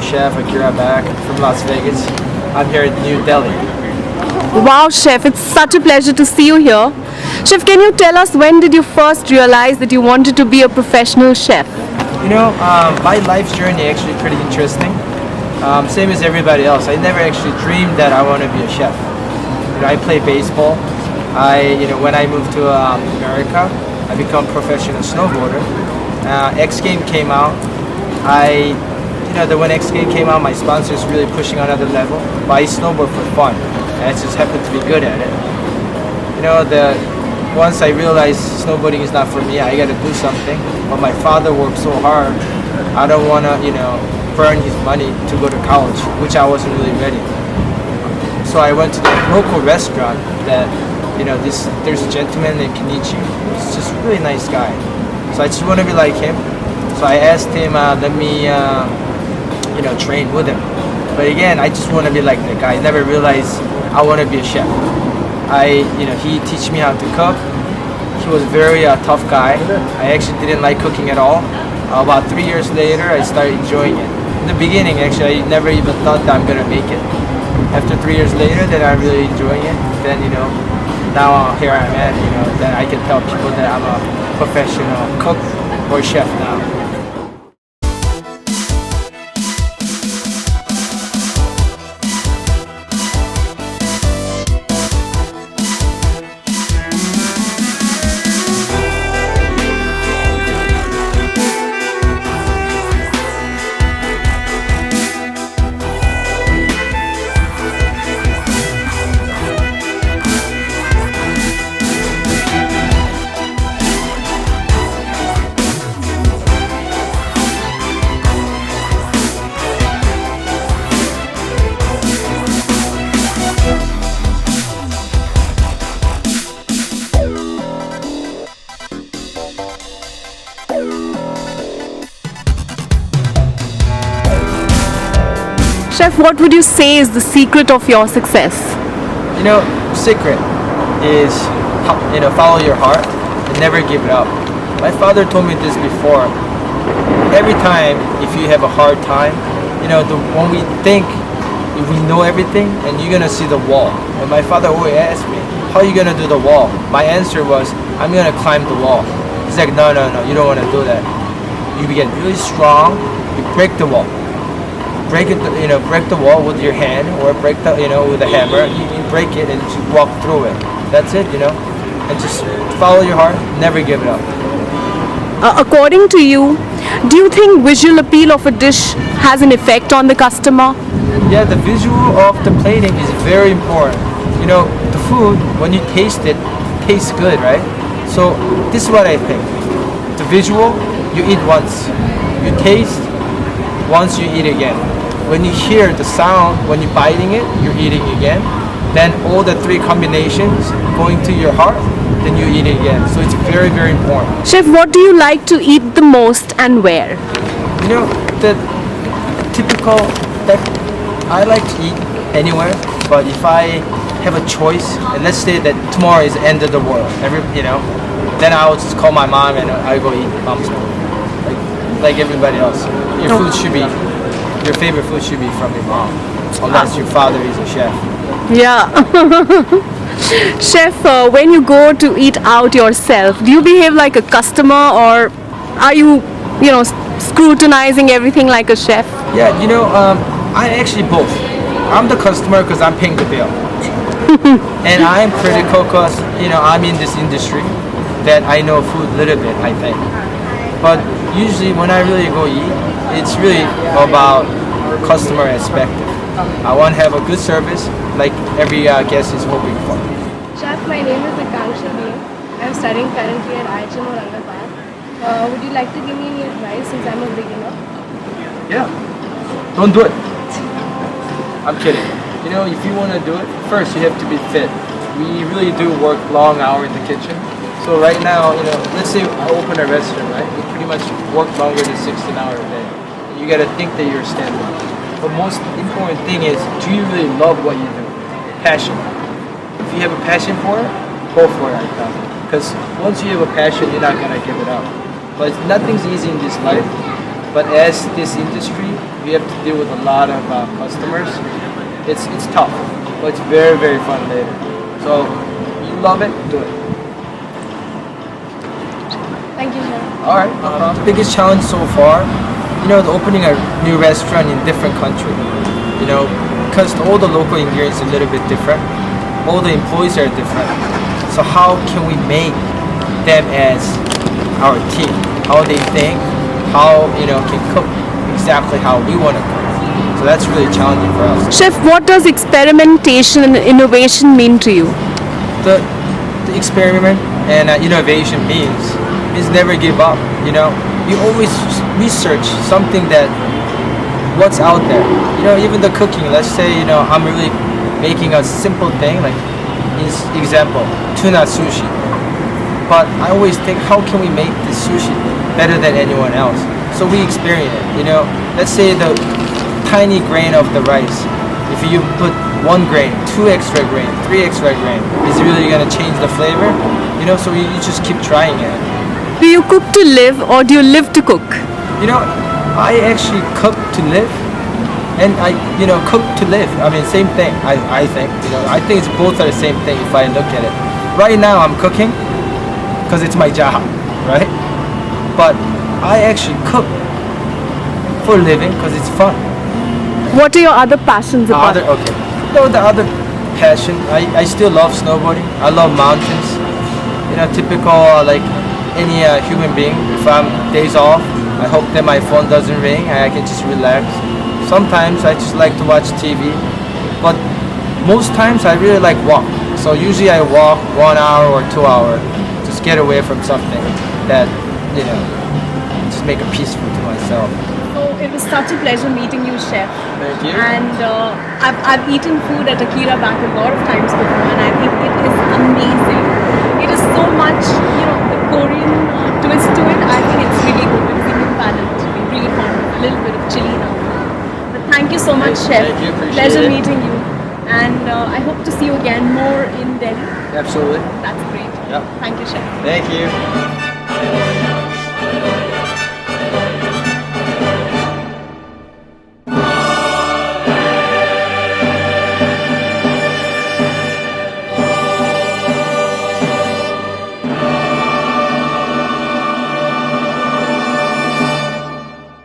chef Akira Back from Las Vegas. I'm here in New Delhi. Wow, Chef, it's such a pleasure to see you here. Chef, can you tell us when did you first realize that you wanted to be a professional chef? My life journey actually pretty interesting. Same as everybody else. I never actually dreamed that I want to be a chef. I play baseball. When I moved to America, I become a professional snowboarder. X Game came out. When X Game came out, my sponsor is really pushing another level. But I snowboard for fun, and I just happen to be good at it. Once I realized snowboarding is not for me, I got to do something. But my father worked so hard, I don't want to, burn his money to go to college, which I wasn't really ready. So I went to the local restaurant that, there's a gentleman named Kenichi. He's just a really nice guy. So I just want to be like him. So I asked him, let me, train with him. But again, I just want to be like that guy. I never realized I want to be a chef. He teach me how to cook. He was a very tough guy. I actually didn't like cooking at all. About 3 years later, I started enjoying it. In the beginning, actually, I never even thought that I'm gonna make it. After 3 years later, then I'm really enjoying it. Then now here I'm at. Then I can tell people that I'm a professional cook or chef now. Chef, what would you say is the secret of your success? Secret is, follow your heart and never give it up. My father told me this before. Every time, if you have a hard time, when we think we know everything, and you're gonna see the wall. And my father always asked me, how are you gonna do the wall? My answer was, I'm gonna climb the wall. He's like, no, you don't wanna do that. You get really strong, you break the wall. Break the wall with your hand, or break with a hammer. You break it and just walk through it. That's it, and just follow your heart. Never give it up. According to you, do you think visual appeal of a dish has an effect on the customer? Yeah, the visual of the plating is very important. The food, when you taste it, tastes good, right? So this is what I think. The visual, you eat once. You taste, once you eat again. When you hear the sound, when you're biting it, you're eating again. Then all the three combinations going to your heart, then you eat it again. So it's very, very important. Chef, what do you like to eat the most and where? The typical that I like to eat anywhere, but if I have a choice, and let's say that tomorrow is the end of the world, then I'll just call my mom and I go eat mom's food. Like everybody else. Your favorite food should be from your mom, unless your father is a chef. Yeah. Chef, when you go to eat out yourself, do you behave like a customer, or are you, scrutinizing everything like a chef? Yeah, I actually both. I'm the customer because I'm paying the bill. And I'm critical because, I'm in this industry that I know food a little bit, I think. But usually when I really go eat, it's really about customer perspective. I want to have a good service like every guest is hoping for. Chef, my name is Akira Back. I'm studying currently at IHM Aurangabad. Would you like to give me any advice since I'm a beginner? Yeah. Don't do it. I'm kidding. If you want to do it, first you have to be fit. We really do work long hours in the kitchen. So right now, let's say I open a restaurant, right? We pretty much work longer than 16 hours a day. You got to think that you're standing. The most important thing is, do you really love what you do? Passion. If you have a passion for it, go for it, I tell you. Because once you have a passion, you're not going to give it up. But nothing's easy in this life. But as this industry, we have to deal with a lot of customers. It's tough, but it's very, very fun later. So you love it, do it. Thank you, chef. All right. Biggest challenge so far, the opening a new restaurant in different country. Because all the local ingredients are a little bit different. All the employees are different. So how can we make them as our team? How they think? How can cook exactly how we want to cook? So that's really challenging for us. Chef, what does experimentation and innovation mean to you? The experiment and innovation means never give up. You always research something that what's out there. Even the cooking. Let's say I'm really making a simple thing like example tuna sushi, but I always think how can we make this sushi better than anyone else? So we experiment it. Let's say the tiny grain of the rice. If you put 1 grain, 2 extra grain, 3 extra grain, is it really gonna change the flavor? So you just keep trying it. Do you cook to live or do you live to cook? I actually cook to live, and I cook to live. I mean, same thing. I think I think it's both are the same thing if I look at it. Right now I'm cooking because it's my job, right? But I actually cook for a living because it's fun. What are your other passions about? The other passion, I still love snowboarding. I love mountains. Typical like any human being. If I'm days off, I hope that my phone doesn't ring and I can just relax. Sometimes I just like to watch TV, but most times I really like walk. So usually I walk 1 hour or 2 hours, just get away from something that just make a peaceful to myself. So it was such a pleasure meeting you, Chef. Thank you. And I've eaten food at Akira Back a lot of times before, and I think it is amazing. It is so much, the Korean twist to it. I think it's really good. It's Indian palate. We really found a little bit of chili now. But thank you so much, Chef. Thank you. Appreciate Pleasure it. meeting you. And I hope to see you again more in Delhi. Absolutely. That's great. Yep. Thank you, Chef. Thank you.